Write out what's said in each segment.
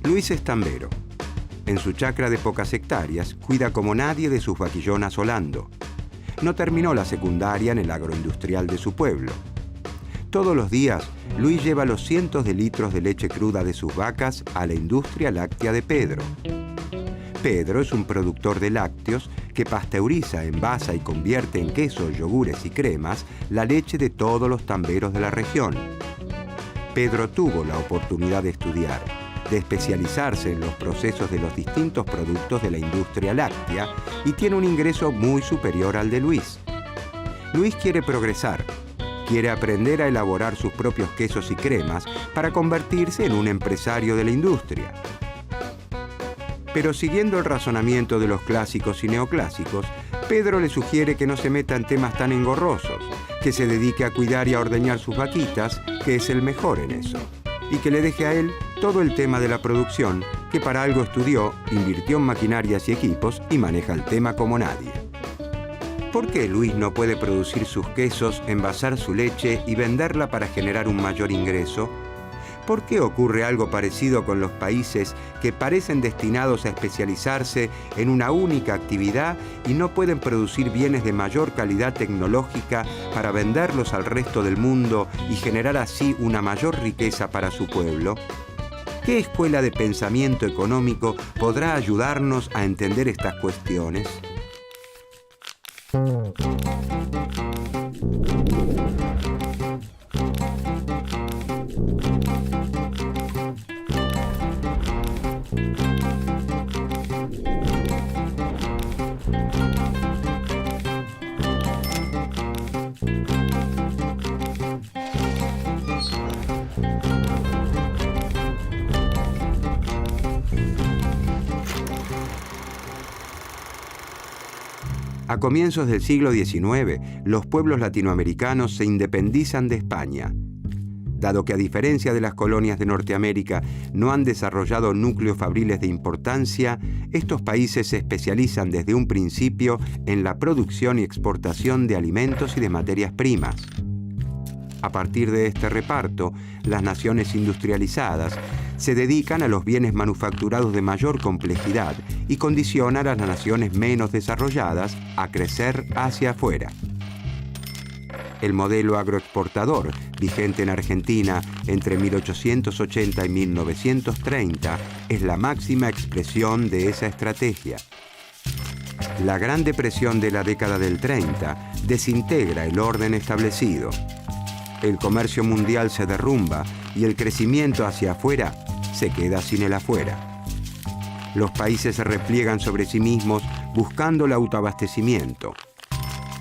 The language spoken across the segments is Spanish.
Luis es tambero. En su chacra de pocas hectáreas, cuida como nadie de sus vaquillonas Olando. No terminó la secundaria en el agroindustrial de su pueblo. Todos los días, Luis lleva los cientos de litros de leche cruda de sus vacas a la industria láctea de Pedro. Pedro es un productor de lácteos que pasteuriza, envasa y convierte en quesos, yogures y cremas la leche de todos los tamberos de la región. Pedro tuvo la oportunidad de estudiar, de especializarse en los procesos de los distintos productos de la industria láctea y tiene un ingreso muy superior al de Luis. Luis quiere progresar, quiere aprender a elaborar sus propios quesos y cremas para convertirse en un empresario de la industria. Pero siguiendo el razonamiento de los clásicos y neoclásicos, Pedro le sugiere que no se meta en temas tan engorrosos, que se dedique a cuidar y a ordeñar sus vaquitas, que es el mejor en eso, y que le deje a él todo el tema de la producción, que para algo estudió, invirtió en maquinarias y equipos y maneja el tema como nadie. ¿Por qué Luis no puede producir sus quesos, envasar su leche y venderla para generar un mayor ingreso? ¿Por qué ocurre algo parecido con los países que parecen destinados a especializarse en una única actividad y no pueden producir bienes de mayor calidad tecnológica para venderlos al resto del mundo y generar así una mayor riqueza para su pueblo? ¿Qué escuela de pensamiento económico podrá ayudarnos a entender estas cuestiones? A comienzos del siglo XIX, los pueblos latinoamericanos se independizan de España. Dado que a diferencia de las colonias de Norteamérica no han desarrollado núcleos fabriles de importancia, estos países se especializan desde un principio en la producción y exportación de alimentos y de materias primas. A partir de este reparto, las naciones industrializadas se dedican a los bienes manufacturados de mayor complejidad y condicionan a las naciones menos desarrolladas a crecer hacia afuera. El modelo agroexportador, vigente en Argentina entre 1880 y 1930, es la máxima expresión de esa estrategia. La Gran Depresión de la década del 30 desintegra el orden establecido. El comercio mundial se derrumba y el crecimiento hacia afuera se queda sin el afuera. Los países se repliegan sobre sí mismos buscando el autoabastecimiento.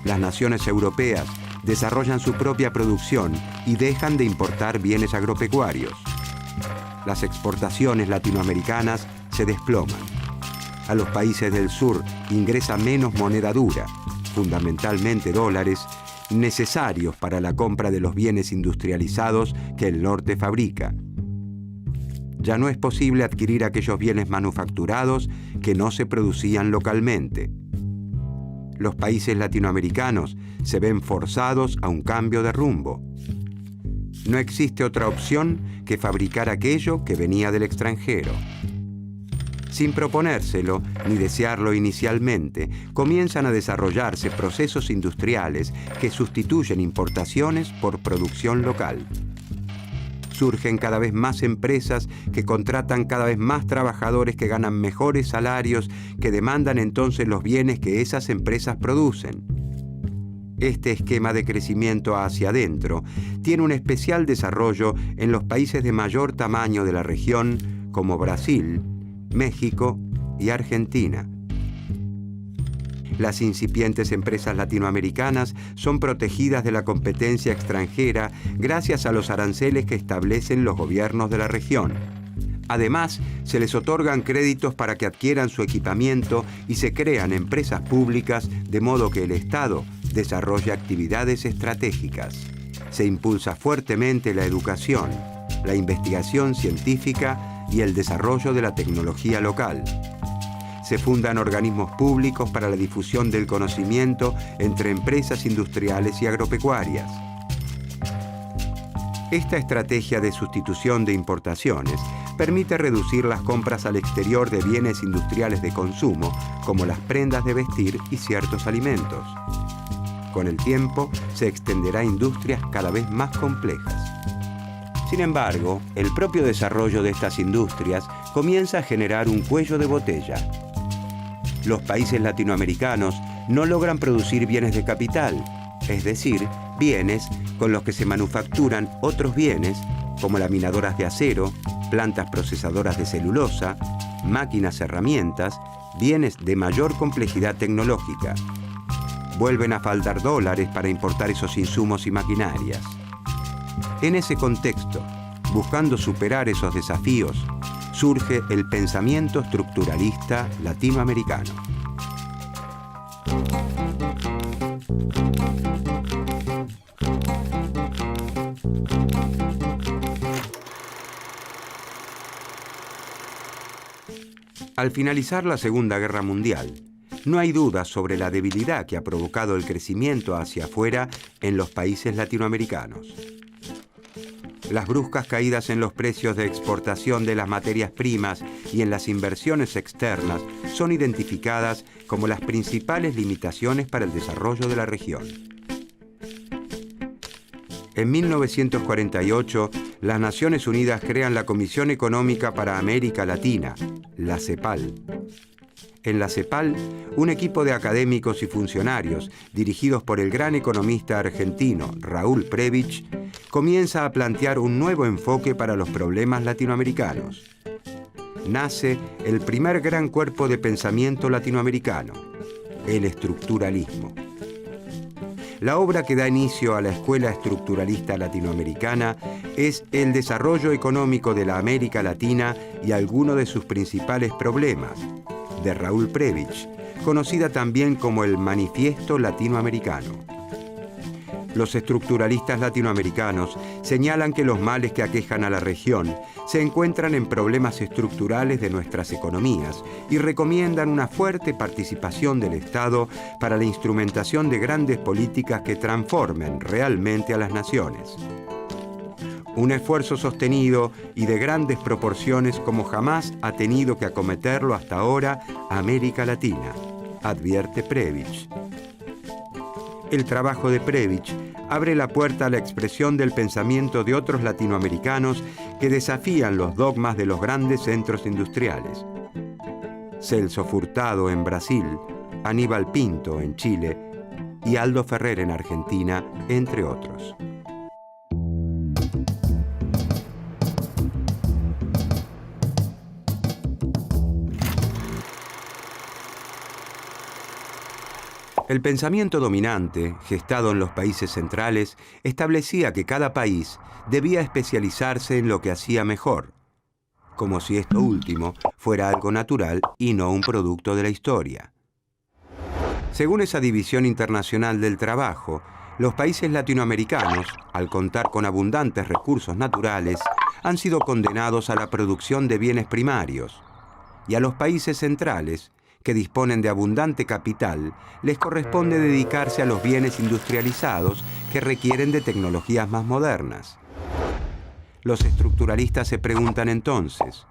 Las naciones europeas desarrollan su propia producción y dejan de importar bienes agropecuarios. Las exportaciones latinoamericanas se desploman. A los países del sur ingresa menos moneda dura, fundamentalmente dólares, necesarios para la compra de los bienes industrializados que el norte fabrica. Ya no es posible adquirir aquellos bienes manufacturados que no se producían localmente. Los países latinoamericanos se ven forzados a un cambio de rumbo. No existe otra opción que fabricar aquello que venía del extranjero. Sin proponérselo ni desearlo inicialmente, comienzan a desarrollarse procesos industriales que sustituyen importaciones por producción local. Surgen cada vez más empresas que contratan cada vez más trabajadores que ganan mejores salarios, que demandan entonces los bienes que esas empresas producen. Este esquema de crecimiento hacia adentro tiene un especial desarrollo en los países de mayor tamaño de la región, como Brasil, México y Argentina. Las incipientes empresas latinoamericanas son protegidas de la competencia extranjera gracias a los aranceles que establecen los gobiernos de la región. Además, se les otorgan créditos para que adquieran su equipamiento y se crean empresas públicas de modo que el Estado desarrolle actividades estratégicas. Se impulsa fuertemente la educación, la investigación científica y el desarrollo de la tecnología local. Se fundan organismos públicos para la difusión del conocimiento entre empresas industriales y agropecuarias. Esta estrategia de sustitución de importaciones permite reducir las compras al exterior de bienes industriales de consumo, como las prendas de vestir y ciertos alimentos. Con el tiempo, se extenderá a industrias cada vez más complejas. Sin embargo, el propio desarrollo de estas industrias comienza a generar un cuello de botella. Los países latinoamericanos no logran producir bienes de capital, es decir, bienes con los que se manufacturan otros bienes, como laminadoras de acero, plantas procesadoras de celulosa, máquinas, herramientas, bienes de mayor complejidad tecnológica. Vuelven a faltar dólares para importar esos insumos y maquinarias. En ese contexto, buscando superar esos desafíos, surge el pensamiento estructuralista latinoamericano. Al finalizar la Segunda Guerra Mundial, no hay dudas sobre la debilidad que ha provocado el crecimiento hacia afuera en los países latinoamericanos. Las bruscas caídas en los precios de exportación de las materias primas y en las inversiones externas son identificadas como las principales limitaciones para el desarrollo de la región. En 1948, las Naciones Unidas crean la Comisión Económica para América Latina, la CEPAL. En la CEPAL, un equipo de académicos y funcionarios, dirigidos por el gran economista argentino Raúl Prebisch, comienza a plantear un nuevo enfoque para los problemas latinoamericanos. Nace el primer gran cuerpo de pensamiento latinoamericano, el estructuralismo. La obra que da inicio a la Escuela Estructuralista Latinoamericana es El desarrollo económico de la América Latina y algunos de sus principales problemas, de Raúl Prebisch, conocida también como el Manifiesto Latinoamericano. Los estructuralistas latinoamericanos señalan que los males que aquejan a la región se encuentran en problemas estructurales de nuestras economías y recomiendan una fuerte participación del Estado para la instrumentación de grandes políticas que transformen realmente a las naciones. Un esfuerzo sostenido y de grandes proporciones como jamás ha tenido que acometerlo hasta ahora América Latina, advierte Prebisch. El trabajo de Prebisch abre la puerta a la expresión del pensamiento de otros latinoamericanos que desafían los dogmas de los grandes centros industriales. Celso Furtado en Brasil, Aníbal Pinto en Chile y Aldo Ferrer en Argentina, entre otros. El pensamiento dominante, gestado en los países centrales, establecía que cada país debía especializarse en lo que hacía mejor, como si esto último fuera algo natural y no un producto de la historia. Según esa división internacional del trabajo, los países latinoamericanos, al contar con abundantes recursos naturales, han sido condenados a la producción de bienes primarios, y a los países centrales, que disponen de abundante capital, les corresponde dedicarse a los bienes industrializados que requieren de tecnologías más modernas. Los estructuralistas se preguntan entonces,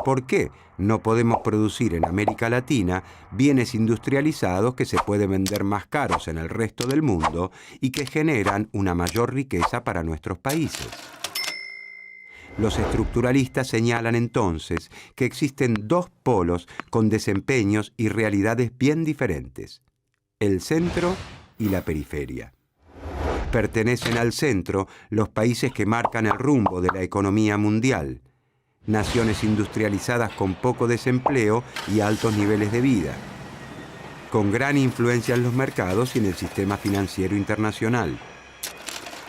¿por qué no podemos producir en América Latina bienes industrializados que se pueden vender más caros en el resto del mundo y que generan una mayor riqueza para nuestros países? Los estructuralistas señalan entonces que existen dos polos con desempeños y realidades bien diferentes, el centro y la periferia. Pertenecen al centro los países que marcan el rumbo de la economía mundial, naciones industrializadas con poco desempleo y altos niveles de vida, con gran influencia en los mercados y en el sistema financiero internacional.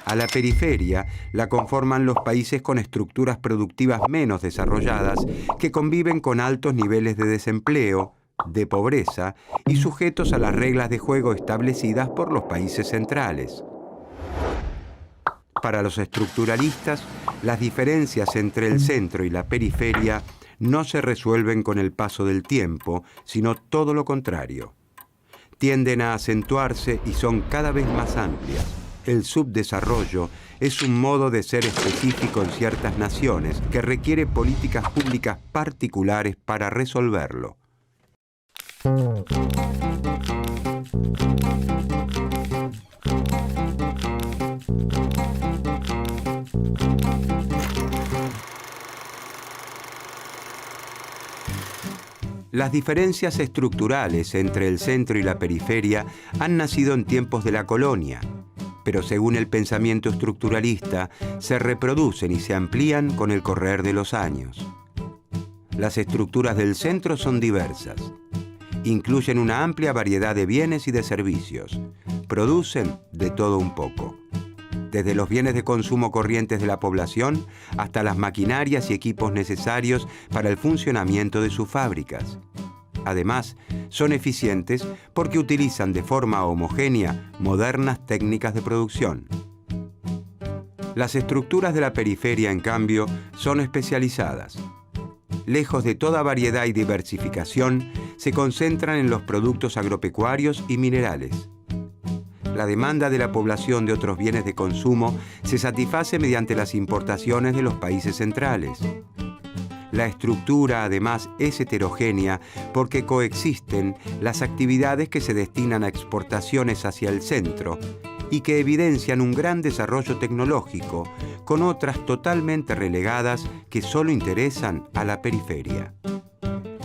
A la periferia la conforman los países con estructuras productivas menos desarrolladas que conviven con altos niveles de desempleo, de pobreza y sujetos a las reglas de juego establecidas por los países centrales. Para los estructuralistas, las diferencias entre el centro y la periferia no se resuelven con el paso del tiempo, sino todo lo contrario. Tienden a acentuarse y son cada vez más amplias. El subdesarrollo es un modo de ser específico en ciertas naciones que requiere políticas públicas particulares para resolverlo. Las diferencias estructurales entre el centro y la periferia han nacido en tiempos de la colonia, pero según el pensamiento estructuralista, se reproducen y se amplían con el correr de los años. Las estructuras del centro son diversas. Incluyen una amplia variedad de bienes y de servicios. Producen de todo un poco. Desde los bienes de consumo corrientes de la población hasta las maquinarias y equipos necesarios para el funcionamiento de sus fábricas. Además, son eficientes porque utilizan de forma homogénea modernas técnicas de producción. Las estructuras de la periferia, en cambio, son especializadas. Lejos de toda variedad y diversificación, se concentran en los productos agropecuarios y minerales. La demanda de la población de otros bienes de consumo se satisface mediante las importaciones de los países centrales. La estructura, además, es heterogénea porque coexisten las actividades que se destinan a exportaciones hacia el centro y que evidencian un gran desarrollo tecnológico, con otras totalmente relegadas que solo interesan a la periferia.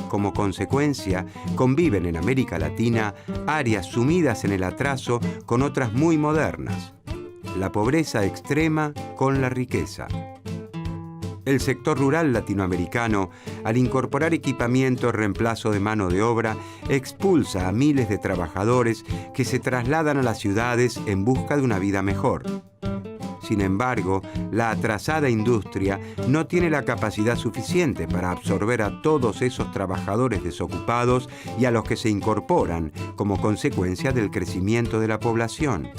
Como consecuencia, conviven en América Latina áreas sumidas en el atraso con otras muy modernas. La pobreza extrema con la riqueza. El sector rural latinoamericano, al incorporar equipamiento en reemplazo de mano de obra, expulsa a miles de trabajadores que se trasladan a las ciudades en busca de una vida mejor. Sin embargo, la atrasada industria no tiene la capacidad suficiente para absorber a todos esos trabajadores desocupados y a los que se incorporan como consecuencia del crecimiento de la población.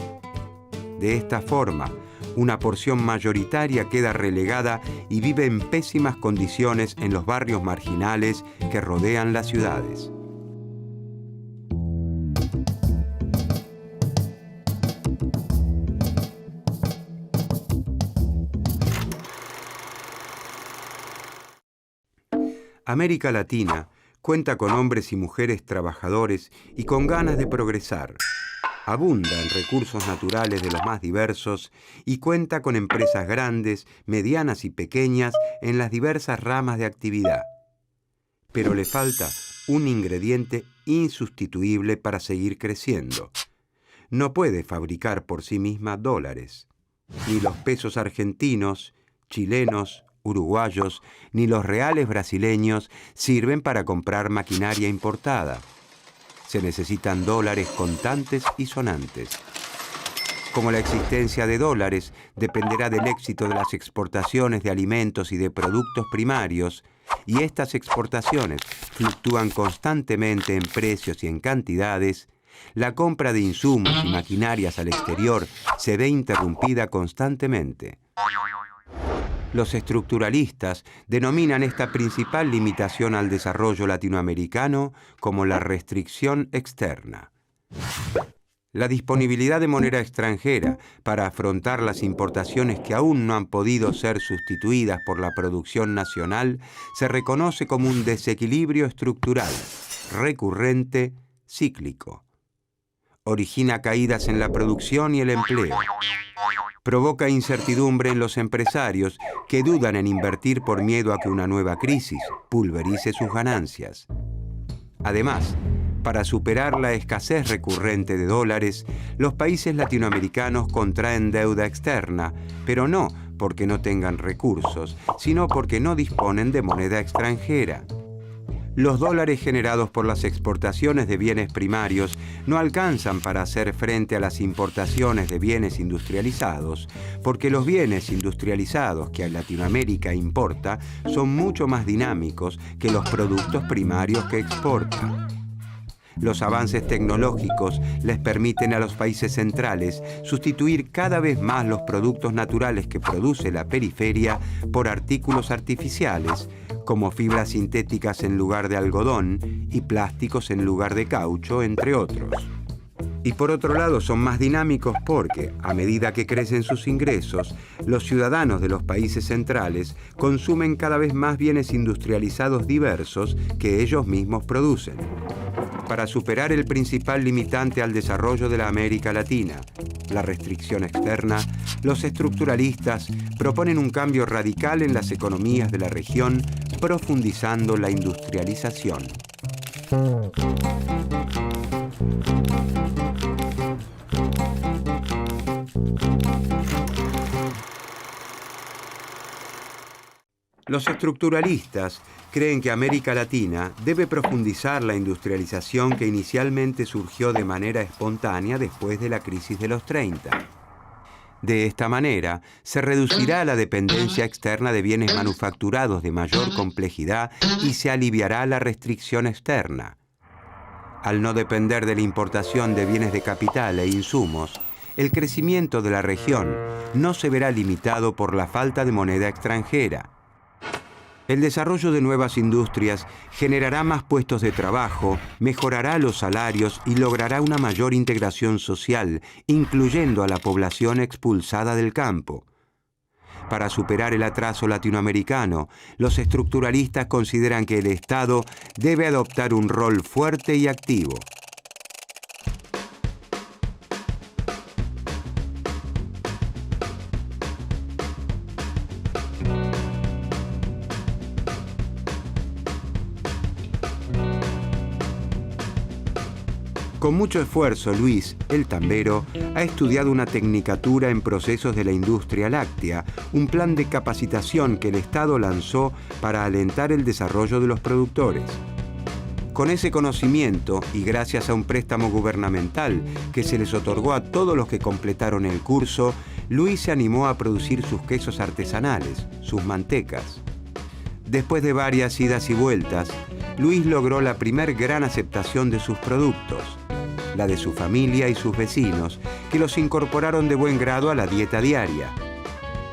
De esta forma, una porción mayoritaria queda relegada y vive en pésimas condiciones en los barrios marginales que rodean las ciudades. América Latina cuenta con hombres y mujeres trabajadores y con ganas de progresar. Abunda en recursos naturales de los más diversos y cuenta con empresas grandes, medianas y pequeñas en las diversas ramas de actividad. Pero le falta un ingrediente insustituible para seguir creciendo. No puede fabricar por sí misma dólares. Ni los pesos argentinos, chilenos, uruguayos, ni los reales brasileños sirven para comprar maquinaria importada. Se necesitan dólares contantes y sonantes. Como la existencia de dólares dependerá del éxito de las exportaciones de alimentos y de productos primarios, y estas exportaciones fluctúan constantemente en precios y en cantidades, la compra de insumos y maquinarias al exterior se ve interrumpida constantemente. Los estructuralistas denominan esta principal limitación al desarrollo latinoamericano como la restricción externa. La disponibilidad de moneda extranjera para afrontar las importaciones que aún no han podido ser sustituidas por la producción nacional se reconoce como un desequilibrio estructural, recurrente, cíclico. Origina caídas en la producción y el empleo. Provoca incertidumbre en los empresarios que dudan en invertir por miedo a que una nueva crisis pulverice sus ganancias. Además, para superar la escasez recurrente de dólares, los países latinoamericanos contraen deuda externa, pero no porque no tengan recursos, sino porque no disponen de moneda extranjera. Los dólares generados por las exportaciones de bienes primarios no alcanzan para hacer frente a las importaciones de bienes industrializados, porque los bienes industrializados que Latinoamérica importa son mucho más dinámicos que los productos primarios que exporta. Los avances tecnológicos les permiten a los países centrales sustituir cada vez más los productos naturales que produce la periferia por artículos artificiales, como fibras sintéticas en lugar de algodón y plásticos en lugar de caucho, entre otros. Y por otro lado son más dinámicos porque, a medida que crecen sus ingresos, los ciudadanos de los países centrales consumen cada vez más bienes industrializados diversos que ellos mismos producen. Para superar el principal limitante al desarrollo de la América Latina, la restricción externa, los estructuralistas proponen un cambio radical en las economías de la región, profundizando la industrialización. Los estructuralistas creen que América Latina debe profundizar la industrialización que inicialmente surgió de manera espontánea después de la crisis de los 30. De esta manera, se reducirá la dependencia externa de bienes manufacturados de mayor complejidad y se aliviará la restricción externa. Al no depender de la importación de bienes de capital e insumos, el crecimiento de la región no se verá limitado por la falta de moneda extranjera. El desarrollo de nuevas industrias generará más puestos de trabajo, mejorará los salarios y logrará una mayor integración social, incluyendo a la población expulsada del campo. Para superar el atraso latinoamericano, los estructuralistas consideran que el Estado debe adoptar un rol fuerte y activo. Con mucho esfuerzo, Luis, el tambero, ha estudiado una tecnicatura en procesos de la industria láctea, un plan de capacitación que el Estado lanzó para alentar el desarrollo de los productores. Con ese conocimiento, y gracias a un préstamo gubernamental que se les otorgó a todos los que completaron el curso, Luis se animó a producir sus quesos artesanales, sus mantecas. Después de varias idas y vueltas, Luis logró la primer gran aceptación de sus productos, la de su familia y sus vecinos, que los incorporaron de buen grado a la dieta diaria.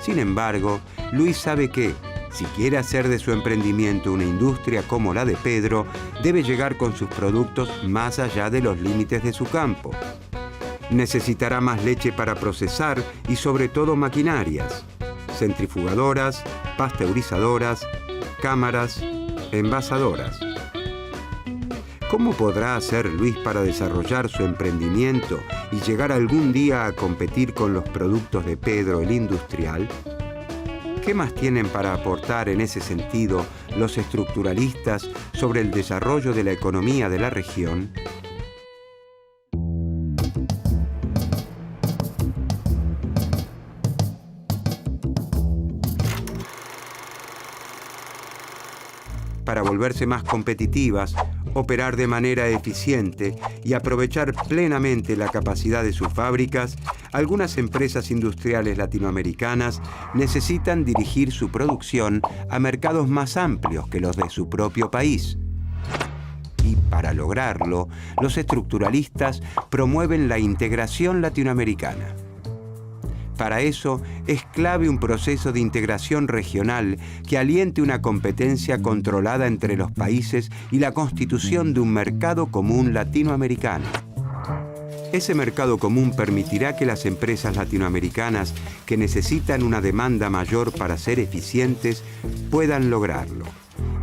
Sin embargo, Luis sabe que, si quiere hacer de su emprendimiento una industria como la de Pedro, debe llegar con sus productos más allá de los límites de su campo. Necesitará más leche para procesar y sobre todo maquinarias, centrifugadoras, pasteurizadoras, cámaras, envasadoras. ¿Cómo podrá hacer Luis para desarrollar su emprendimiento y llegar algún día a competir con los productos de Pedro el Industrial? ¿Qué más tienen para aportar en ese sentido los estructuralistas sobre el desarrollo de la economía de la región? Para volverse más competitivas, operar de manera eficiente y aprovechar plenamente la capacidad de sus fábricas, algunas empresas industriales latinoamericanas necesitan dirigir su producción a mercados más amplios que los de su propio país. Y para lograrlo, los estructuralistas promueven la integración latinoamericana. Para eso es clave un proceso de integración regional que aliente una competencia controlada entre los países y la constitución de un mercado común latinoamericano. Ese mercado común permitirá que las empresas latinoamericanas que necesitan una demanda mayor para ser eficientes puedan lograrlo.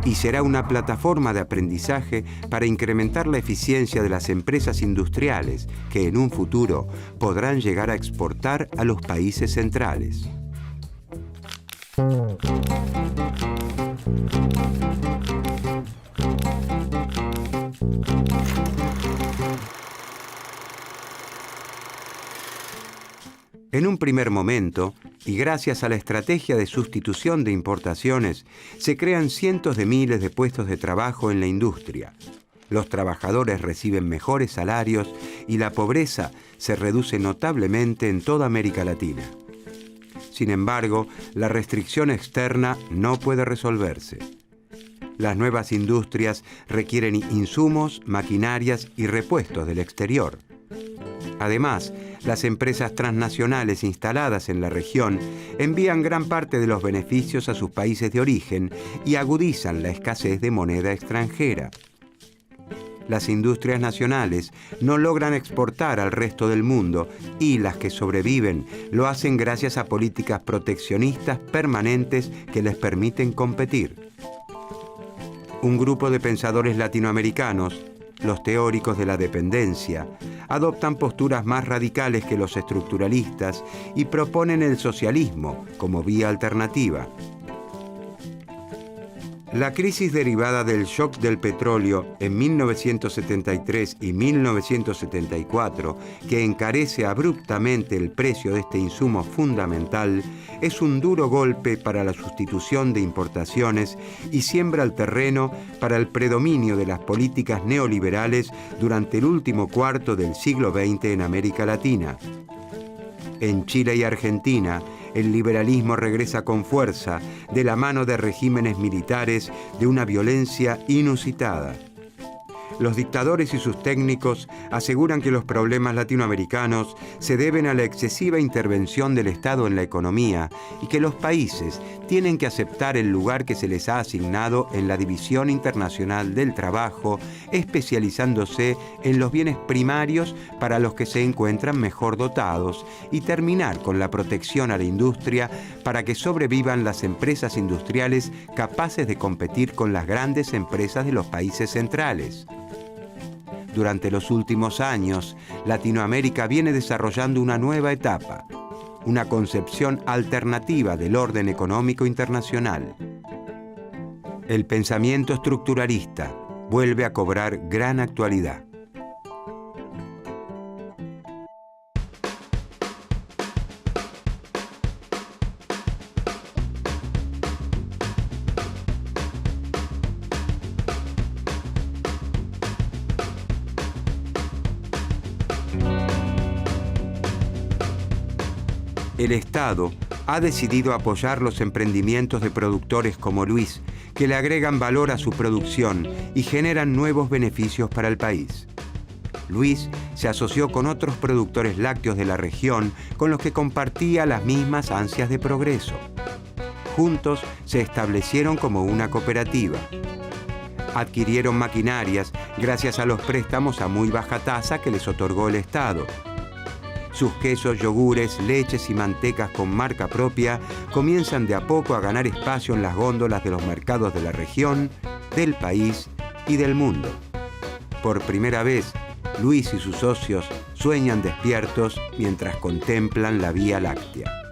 Y será una plataforma de aprendizaje para incrementar la eficiencia de las empresas industriales que en un futuro podrán llegar a exportar a los países centrales. En un primer momento, y gracias a la estrategia de sustitución de importaciones, se crean cientos de miles de puestos de trabajo en la industria. Los trabajadores reciben mejores salarios y la pobreza se reduce notablemente en toda América Latina. Sin embargo, la restricción externa no puede resolverse. Las nuevas industrias requieren insumos, maquinarias y repuestos del exterior. Además, las empresas transnacionales instaladas en la región envían gran parte de los beneficios a sus países de origen y agudizan la escasez de moneda extranjera. Las industrias nacionales no logran exportar al resto del mundo y las que sobreviven lo hacen gracias a políticas proteccionistas permanentes que les permiten competir. Un grupo de pensadores latinoamericanos, los teóricos de la dependencia, adoptan posturas más radicales que los estructuralistas y proponen el socialismo como vía alternativa. La crisis derivada del shock del petróleo en 1973 y 1974, que encarece abruptamente el precio de este insumo fundamental, es un duro golpe para la sustitución de importaciones y siembra el terreno para el predominio de las políticas neoliberales durante el último cuarto del siglo XX en América Latina. En Chile y Argentina, el liberalismo regresa con fuerza de la mano de regímenes militares de una violencia inusitada. Los dictadores y sus técnicos aseguran que los problemas latinoamericanos se deben a la excesiva intervención del Estado en la economía y que los países tienen que aceptar el lugar que se les ha asignado en la División Internacional del Trabajo, especializándose en los bienes primarios para los que se encuentran mejor dotados y terminar con la protección a la industria para que sobrevivan las empresas industriales capaces de competir con las grandes empresas de los países centrales. Durante los últimos años, Latinoamérica viene desarrollando una nueva etapa, una concepción alternativa del orden económico internacional. El pensamiento estructuralista vuelve a cobrar gran actualidad. El Estado ha decidido apoyar los emprendimientos de productores como Luis, que le agregan valor a su producción y generan nuevos beneficios para el país. Luis se asoció con otros productores lácteos de la región con los que compartía las mismas ansias de progreso. Juntos se establecieron como una cooperativa. Adquirieron maquinarias gracias a los préstamos a muy baja tasa que les otorgó el Estado. Sus quesos, yogures, leches y mantecas con marca propia comienzan de a poco a ganar espacio en las góndolas de los mercados de la región, del país y del mundo. Por primera vez, Luis y sus socios sueñan despiertos mientras contemplan la Vía Láctea.